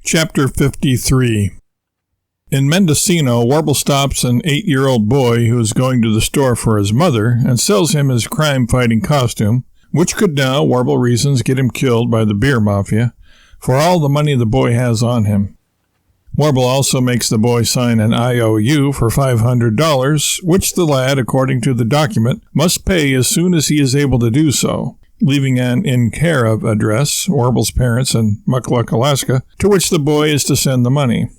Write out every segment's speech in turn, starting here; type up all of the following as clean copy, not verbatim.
Chapter 53. In Mendocino, Warble stops an 8-year-old boy who is going to the store for his mother and sells him his crime-fighting costume, which could now, Warble reasons, get him killed by the beer mafia, for all the money the boy has on him. Warble also makes the boy sign an IOU for $500, which the lad, according to the document, must pay as soon as he is able to do so, leaving an in care of address, Warble's parents in Muckluck, Alaska, to which the boy is to send the money.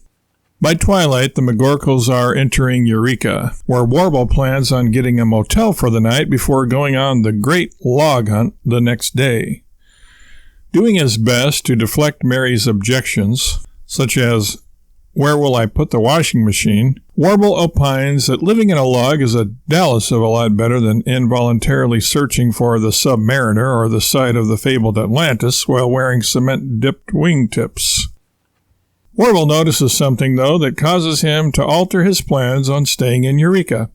By twilight, the McGorkles are entering Eureka, where Warble plans on getting a motel for the night before going on the great log hunt the next day. Doing his best to deflect Mary's objections, such as, "Where will I put the washing machine?" Warble opines that living in a log is a Dallas of a lot better than involuntarily searching for the Submariner or the site of the fabled Atlantis while wearing cement-dipped wingtips. Warble notices something, though, that causes him to alter his plans on staying in Eureka.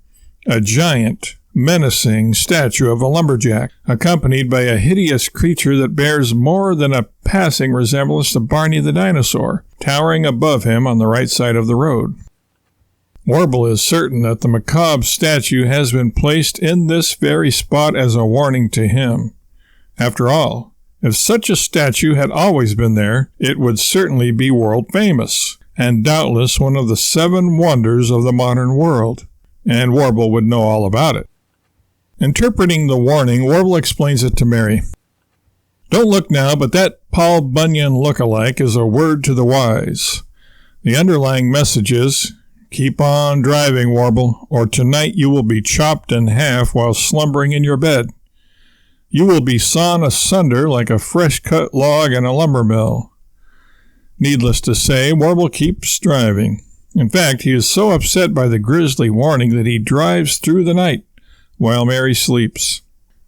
A giant, menacing statue of a lumberjack, accompanied by a hideous creature that bears more than a passing resemblance to Barney the dinosaur, towering above him on the right side of the road. Warble is certain that the macabre statue has been placed in this very spot as a warning to him. After all, if such a statue had always been there, it would certainly be world famous, and doubtless one of the 7 wonders of the modern world, and Warble would know all about it. Interpreting the warning, Warble explains it to Mary. "Don't look now, but that Paul Bunyan look-alike is a word to the wise. The underlying message is, keep on driving, Warble, or tonight you will be chopped in half while slumbering in your bed. You will be sawn asunder like a fresh-cut log in a lumber mill." Needless to say, Warble keeps driving. In fact, he is so upset by the grisly warning that he drives through the night, while Mary sleeps.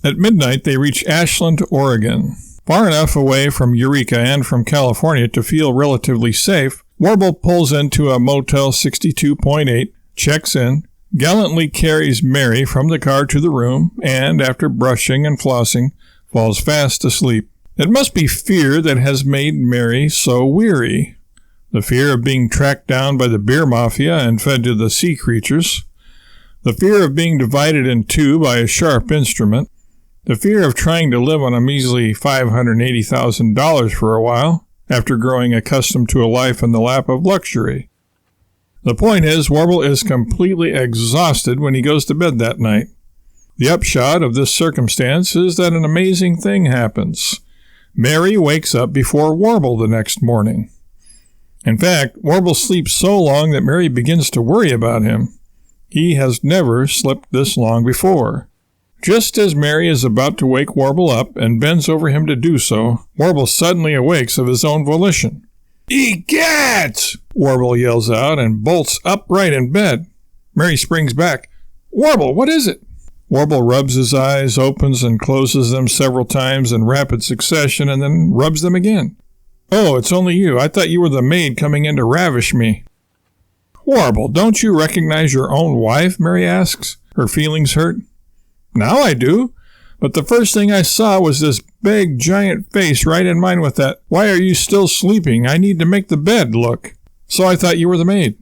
At midnight, they reach Ashland, Oregon. Far enough away from Eureka and from California to feel relatively safe, Warble pulls into a Motel 62.8, checks in, gallantly carries Mary from the car to the room, and, after brushing and flossing, falls fast asleep. It must be fear that has made Mary so weary. The fear of being tracked down by the beer mafia and fed to the sea creatures. The fear of being divided in two by a sharp instrument. The fear of trying to live on a measly $580,000 for a while, after growing accustomed to a life in the lap of luxury. The point is, Warble is completely exhausted when he goes to bed that night. The upshot of this circumstance is that an amazing thing happens. Mary wakes up before Warble the next morning. In fact, Warble sleeps so long that Mary begins to worry about him. He has never slept this long before. Just as Mary is about to wake Warble up and bends over him to do so, Warble suddenly awakes of his own volition. "Egad!" Warble yells out and bolts upright in bed. Mary springs back. "Warble, what is it?" Warble rubs his eyes, opens and closes them several times in rapid succession, and then rubs them again. "Oh, it's only you. I thought you were the maid coming in to ravish me." "Warble, don't you recognize your own wife?" Mary asks, her feelings hurt. "Now I do. But the first thing I saw was this big, giant face right in mine with that, 'Why are you still sleeping? I need to make the bed' look. So I thought you were the maid."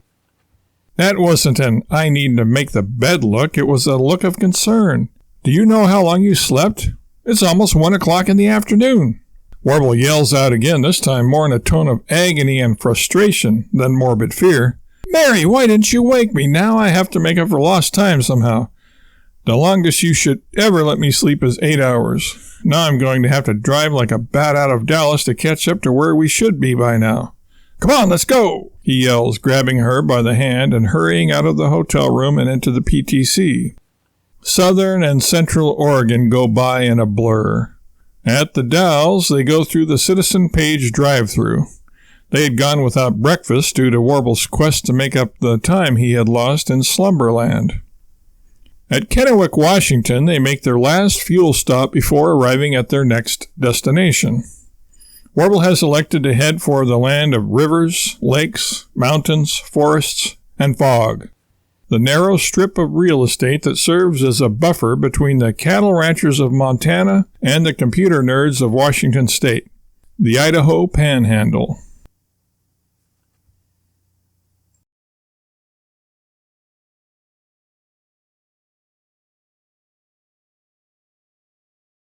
"That wasn't an 'I need to make the bed' look. It was a look of concern. Do you know how long you slept? It's almost 1 o'clock in the afternoon." Warble yells out again, this time more in a tone of agony and frustration than morbid fear. "Mary, why didn't you wake me? Now I have to make up for lost time somehow. The longest you should ever let me sleep is 8 hours. Now I'm going to have to drive like a bat out of Dallas to catch up to where we should be by now. Come on, let's go," he yells, grabbing her by the hand and hurrying out of the hotel room and into the PTC. Southern and Central Oregon go by in a blur. At the Dalles, they go through the Citizen Page drive-thru. They had gone without breakfast due to Warble's quest to make up the time he had lost in Slumberland. At Kennewick, Washington, they make their last fuel stop before arriving at their next destination. Warble has elected to head for the land of rivers, lakes, mountains, forests, and fog. The narrow strip of real estate that serves as a buffer between the cattle ranchers of Montana and the computer nerds of Washington State. The Idaho Panhandle.